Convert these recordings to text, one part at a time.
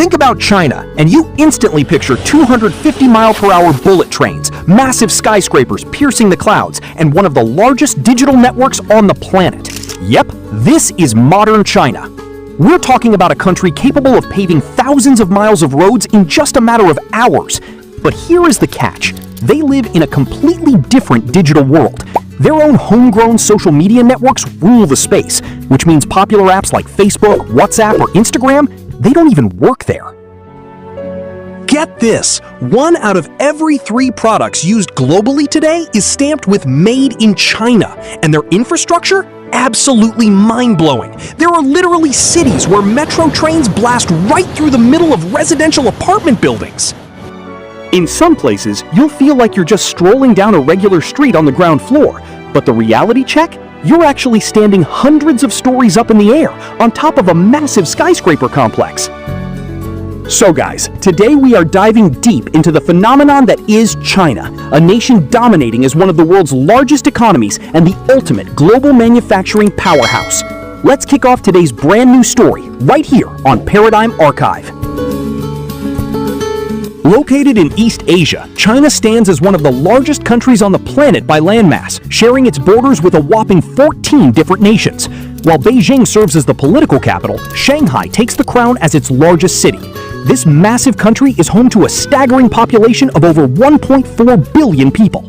Think about China, and you instantly picture 250-mile-per-hour bullet trains, massive skyscrapers piercing the clouds, and one of the largest digital networks on the planet. Yep, this is modern China. We're talking about a country capable of paving thousands of miles of roads in just a matter of hours. But here is the catch. They live in a completely different digital world. Their own homegrown social media networks rule the space, which means popular apps like Facebook, WhatsApp, or Instagram, they don't even work there. Get this, 1 out of every 3 products used globally today is stamped with Made in China, and their infrastructure? Absolutely mind-blowing. There are literally cities where metro trains blast right through the middle of residential apartment buildings. In some places, you'll feel like you're just strolling down a regular street on the ground floor, but the reality check? You're actually standing hundreds of stories up in the air on top of a massive skyscraper complex. So guys, today we are diving deep into the phenomenon that is China, a nation dominating as one of the world's largest economies and the ultimate global manufacturing powerhouse. Let's kick off today's brand new story right here on Paradigm Archive. Located in East Asia, China stands as one of the largest countries on the planet by landmass, sharing its borders with a whopping 14 different nations. While Beijing serves as the political capital, Shanghai takes the crown as its largest city. This massive country is home to a staggering population of over 1.4 billion people.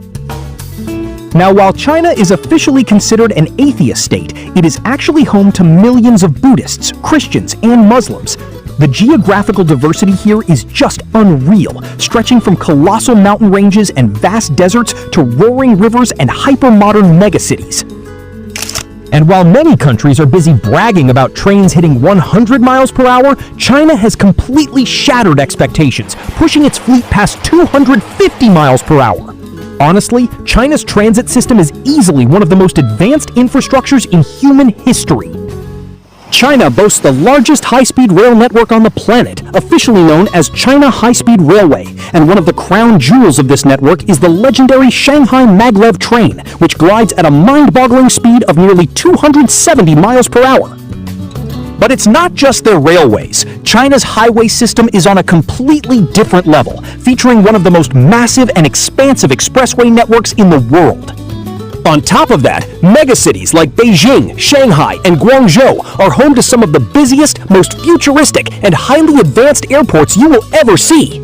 Now, while China is officially considered an atheist state, it is actually home to millions of Buddhists, Christians, and Muslims. The geographical diversity here is just unreal, stretching from colossal mountain ranges and vast deserts to roaring rivers and hyper-modern megacities. And while many countries are busy bragging about trains hitting 100 miles per hour, China has completely shattered expectations, pushing its fleet past 250 miles per hour. Honestly, China's transit system is easily one of the most advanced infrastructures in human history. China boasts the largest high-speed rail network on the planet, officially known as China High-Speed Railway, and one of the crown jewels of this network is the legendary Shanghai Maglev train, which glides at a mind-boggling speed of nearly 270 miles per hour. But it's not just their railways. China's highway system is on a completely different level, featuring one of the most massive and expansive expressway networks in the world. On top of that, megacities like Beijing, Shanghai, and Guangzhou are home to some of the busiest, most futuristic, and highly advanced airports you will ever see.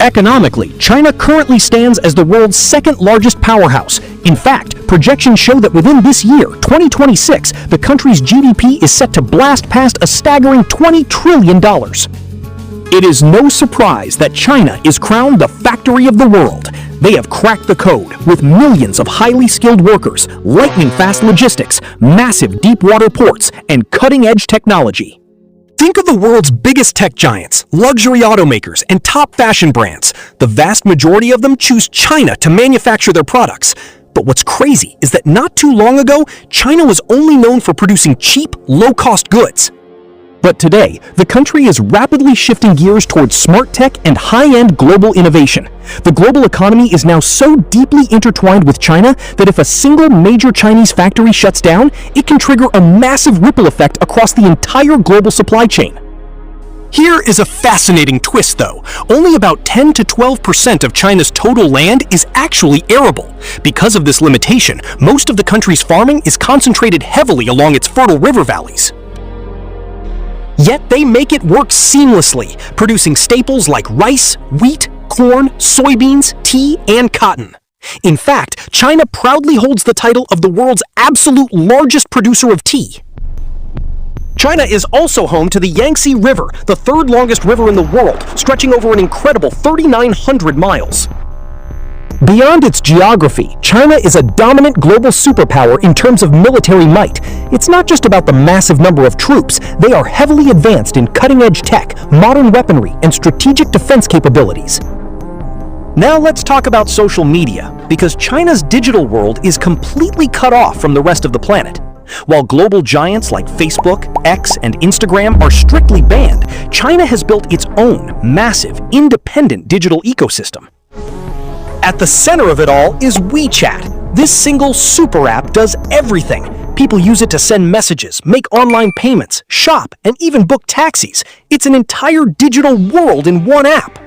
Economically, China currently stands as the world's second-largest powerhouse. In fact, projections show that within this year, 2026, the country's GDP is set to blast past a staggering $20 trillion. It is no surprise that China is crowned the factory of the world. They have cracked the code with millions of highly skilled workers, lightning-fast logistics, massive deep-water ports, and cutting-edge technology. Think of the world's biggest tech giants, luxury automakers, and top fashion brands. The vast majority of them choose China to manufacture their products. But what's crazy is that not too long ago, China was only known for producing cheap, low-cost goods. But today, the country is rapidly shifting gears towards smart tech and high-end global innovation. The global economy is now so deeply intertwined with China that if a single major Chinese factory shuts down, it can trigger a massive ripple effect across the entire global supply chain. Here is a fascinating twist, though. Only about 10 to 12% of China's total land is actually arable. Because of this limitation, most of the country's farming is concentrated heavily along its fertile river valleys. Yet they make it work seamlessly, producing staples like rice, wheat, corn, soybeans, tea, and cotton. In fact, China proudly holds the title of the world's absolute largest producer of tea. China is also home to the Yangtze River, the third longest river in the world, stretching over an incredible 3,900 miles. Beyond its geography, China is a dominant global superpower in terms of military might. It's not just about the massive number of troops, they are heavily advanced in cutting-edge tech, modern weaponry, and strategic defense capabilities. Now let's talk about social media, because China's digital world is completely cut off from the rest of the planet. While global giants like Facebook, X, and Instagram are strictly banned, China has built its own massive, independent digital ecosystem. At the center of it all is WeChat. This single super app does everything. People use it to send messages, make online payments, shop, and even book taxis. It's an entire digital world in one app.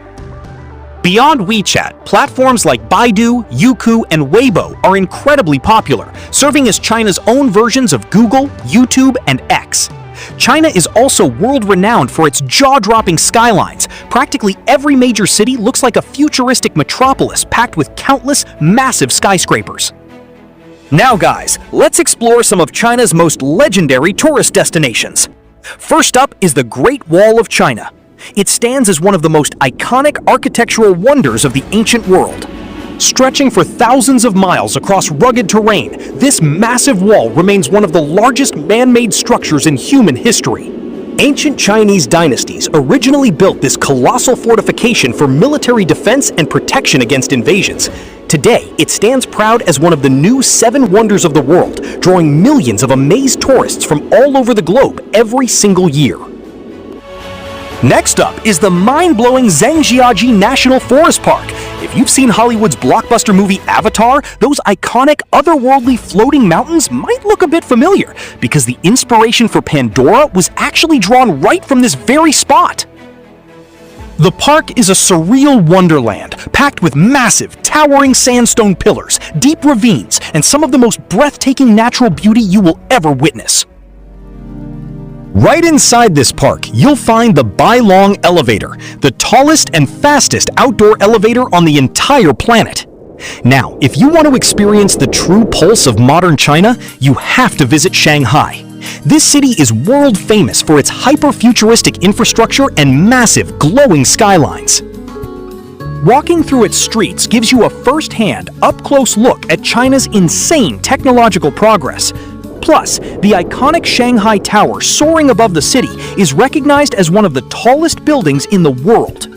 Beyond WeChat, platforms like Baidu, Youku, and Weibo are incredibly popular, serving as China's own versions of Google, YouTube, and X. China is also world-renowned for its jaw-dropping skylines. Practically every major city looks like a futuristic metropolis packed with countless, massive skyscrapers. Now guys, let's explore some of China's most legendary tourist destinations. First up is the Great Wall of China. It stands as one of the most iconic architectural wonders of the ancient world. Stretching for thousands of miles across rugged terrain, this massive wall remains one of the largest man-made structures in human history. Ancient Chinese dynasties originally built this colossal fortification for military defense and protection against invasions. Today, it stands proud as one of the new 7 wonders of the world, drawing millions of amazed tourists from all over the globe every single year. Next up is the mind-blowing Zhangjiajie National Forest Park. If you've seen Hollywood's blockbuster movie Avatar, those iconic, otherworldly floating mountains might look a bit familiar, because the inspiration for Pandora was actually drawn right from this very spot. The park is a surreal wonderland, packed with massive, towering sandstone pillars, deep ravines, and some of the most breathtaking natural beauty you will ever witness. Right inside this park, you'll find the Bailong Elevator, the tallest and fastest outdoor elevator on the entire planet. Now, if you want to experience the true pulse of modern China, you have to visit Shanghai. This city is world famous for its hyper-futuristic infrastructure and massive, glowing skylines. Walking through its streets gives you a first-hand, up-close look at China's insane technological progress. Plus, the iconic Shanghai Tower soaring above the city is recognized as one of the tallest buildings in the world.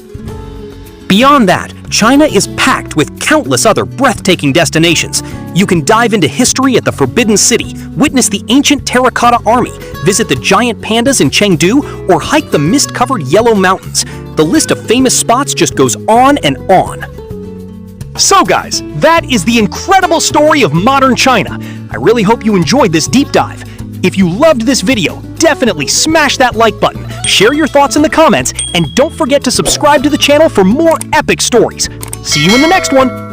Beyond that, China is packed with countless other breathtaking destinations. You can dive into history at the Forbidden City, witness the ancient Terracotta Army, visit the giant pandas in Chengdu, or hike the mist-covered Yellow Mountains. The list of famous spots just goes on and on. So guys, that is the incredible story of modern China. I really hope you enjoyed this deep dive. If you loved this video, definitely smash that like button, share your thoughts in the comments, and don't forget to subscribe to the channel for more epic stories. See you in the next one!